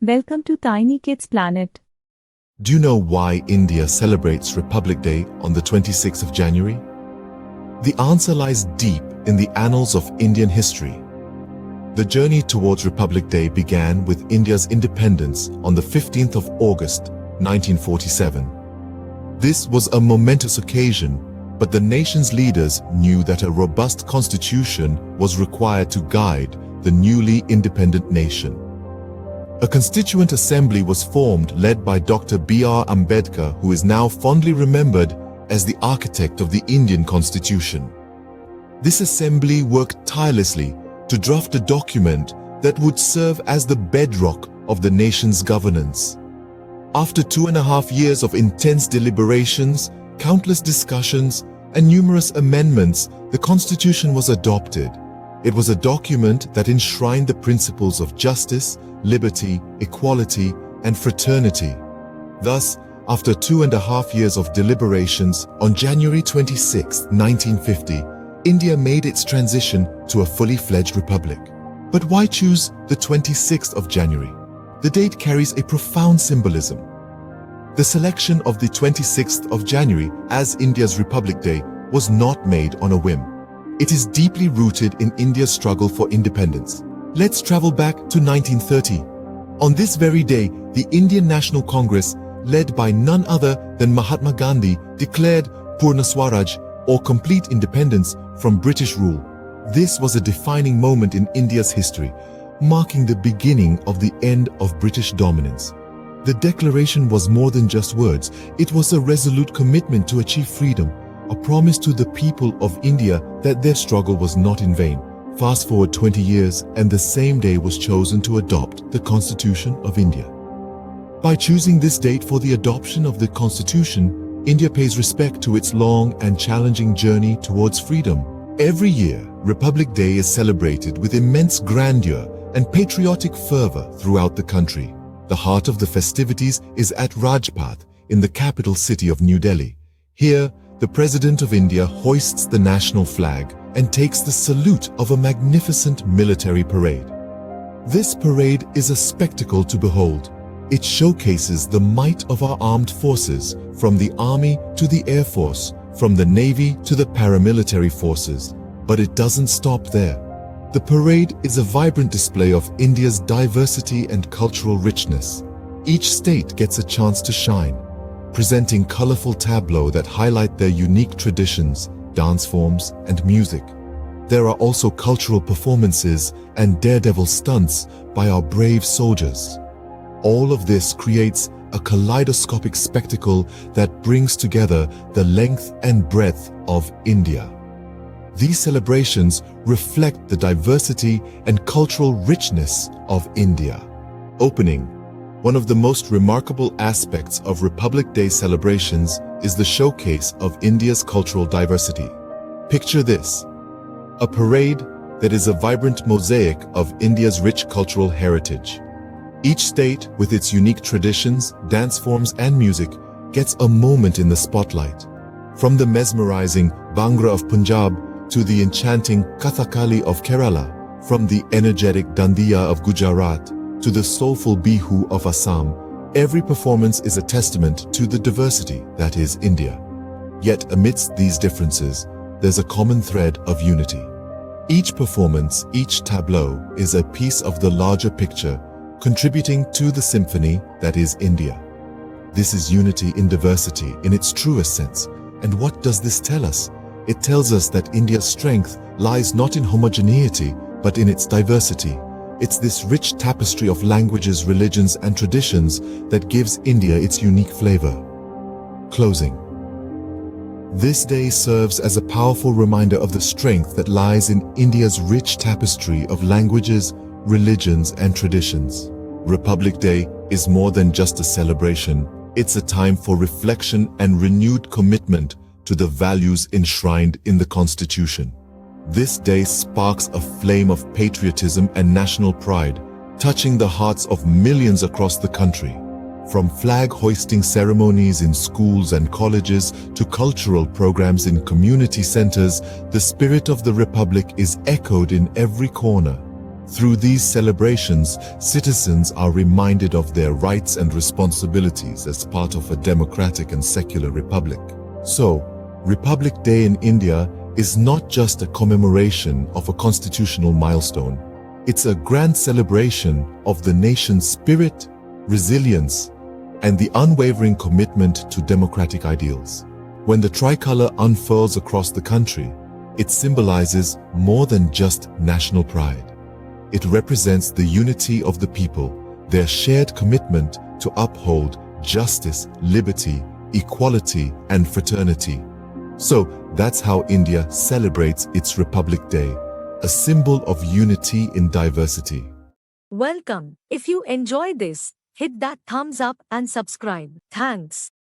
Welcome to TinyKids Planet. Do you know why India celebrates Republic Day on the 26th of January? The answer lies deep in the annals of Indian history. The journey towards Republic Day began with India's independence on the 15th of August, 1947. This was a momentous occasion, but the nation's leaders knew that a robust constitution was required to guide the newly independent nation. A constituent assembly was formed led by Dr. B.R. Ambedkar, who is now fondly remembered as the architect of the Indian Constitution. This assembly worked tirelessly to draft a document that would serve as the bedrock of the nation's governance. After 2.5 years of intense deliberations, countless discussions, and numerous amendments, the Constitution was adopted. It was a document that enshrined the principles of justice, liberty, equality, and fraternity. Thus, after 2.5 years of deliberations, on January 26, 1950, India made its transition to a fully fledged republic. But why choose the 26th of January? The date carries a profound symbolism. The selection of the 26th of January as India's Republic Day was not made on a whim. It is deeply rooted in India's struggle for independence. Let's travel back to 1930. On this very day, the Indian National Congress, led by none other than Mahatma Gandhi, declared Purna Swaraj, or complete independence from British rule. This was a defining moment in India's history, marking the beginning of the end of British dominance. The declaration was more than just words. It was a resolute commitment to achieve freedom, a promise to the people of India that their struggle was not in vain. Fast forward 20 years, and the same day was chosen to adopt the Constitution of India. By choosing this date for the adoption of the Constitution, India pays respect to its long and challenging journey towards freedom. Every year, Republic Day is celebrated with immense grandeur and patriotic fervor throughout the country. The heart of the festivities is at Rajpath, in the capital city of New Delhi. Here, the President of India hoists the national flag and takes the salute of a magnificent military parade. This parade is a spectacle to behold. It showcases the might of our armed forces, from the Army to the Air Force, from the Navy to the paramilitary forces. But it doesn't stop there. The parade is a vibrant display of India's diversity and cultural richness. Each state gets a chance to shine, presenting colorful tableaux that highlight their unique traditions, dance forms, and music. There are also cultural performances and daredevil stunts by our brave soldiers. All of this creates a kaleidoscopic spectacle that brings together the length and breadth of India. These celebrations reflect the diversity and cultural richness of India. Opening. One of the most remarkable aspects of Republic Day celebrations is the showcase of India's cultural diversity. Picture this: a parade that is a vibrant mosaic of India's rich cultural heritage. Each state, with its unique traditions, dance forms, and music, gets a moment in the spotlight. From the mesmerizing Bhangra of Punjab to the enchanting Kathakali of Kerala, from the energetic Dandiya of Gujarat to the soulful Bihu of Assam, every performance is a testament to the diversity that is India. Yet amidst these differences, there's a common thread of unity. Each performance, each tableau, is a piece of the larger picture, contributing to the symphony that is India. This is unity in diversity in its truest sense. And what does this tell us? It tells us that India's strength lies not in homogeneity, but in its diversity. It's this rich tapestry of languages, religions, and traditions that gives India its unique flavor. Closing. This day serves as a powerful reminder of the strength that lies in India's rich tapestry of languages, religions, and traditions. Republic Day is more than just a celebration. It's a time for reflection and renewed commitment to the values enshrined in the Constitution. This day sparks a flame of patriotism and national pride, touching the hearts of millions across the country. From flag-hoisting ceremonies in schools and colleges to cultural programs in community centers, the spirit of the Republic is echoed in every corner. Through these celebrations, citizens are reminded of their rights and responsibilities as part of a democratic and secular republic. So, Republic Day in India is not just a commemoration of a constitutional milestone. It's a grand celebration of the nation's spirit, resilience, and the unwavering commitment to democratic ideals. When the tricolor unfurls across the country, it symbolizes more than just national pride. It represents the unity of the people, their shared commitment to uphold justice, liberty, equality, and fraternity. So that's how India celebrates its Republic Day, a symbol of unity in diversity. Welcome. If you enjoyed this, hit that thumbs up and subscribe. Thanks.